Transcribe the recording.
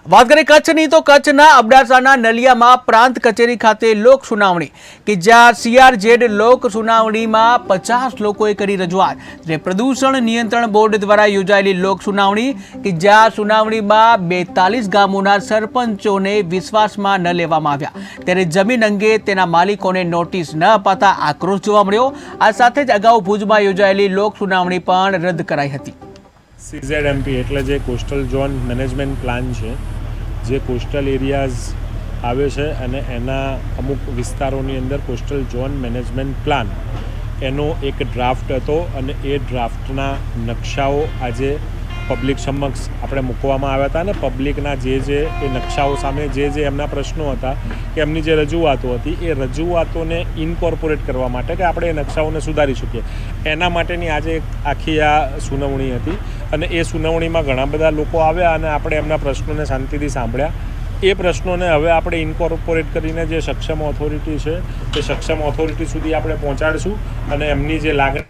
વાત કરીએ કચ્છની તો કચ્છના અબડાસાના નલિયામાં પ્રાંત કચેરી ખાતે લોક સુનાવણી કે જ્યાં CRZ લોક સુનાવણીમાં 50 લોકોએ કરી રજૂઆત। જે પ્રદૂષણ નિયંત્રણ બોર્ડ દ્વારા યોજાયેલી લોક સુનાવણી કે જ્યાં સુનાવણીમાં 42 ગામોના સરપંચોને વિશ્વાસમાં ન લેવામાં આવ્યા, ત્યારે જમીન અંગે તેના માલિકોને નોટિસ ન અપાતા આક્રોશ જોવા મળ્યો। આ સાથે જ અગાઉ ભુજમાં યોજાયેલી લોક સુનાવણી પણ રદ કરાઈ હતી। CZMP એટલે જે કોસ્ટલ ઝોન મેનેજમેન્ટ પ્લાન છે, જે કોસ્ટલ એરિયાઝ આવે છે અને એના અમુક વિસ્તારોની અંદર કોસ્ટલ ઝોન મેનેજમેન્ટ પ્લાન એનો એક ડ્રાફ્ટ હતો અને એ ડ્રાફ્ટના નકશાઓ આજે પબ્લિક સમક્ષ આપણે મૂકવામાં આવ્યા હતા અને પબ્લિકના જે એ નકશાઓ સામે જે એમના પ્રશ્નો હતા કે એમની જે રજૂઆતો હતી એ રજૂઆતોને ઇન્કોર્પોરેટ કરવા માટે કે આપણે એ નકશાઓને સુધારી શકીએ એના માટેની આજે આખી આ સુનાવણી હતી અને એ સુનાવણીમાં ઘણા બધા લોકો આવ્યા અને આપણે એમના પ્રશ્નોને શાંતિથી સાંભળ્યા। એ પ્રશ્નોને હવે આપણે ઇન્કોર્પોરેટ કરીને જે સક્ષમ ઓથોરિટી છે તે સક્ષમ ઓથોરિટી સુધી આપણે પહોંચાડીશું અને એમની જે લાગણી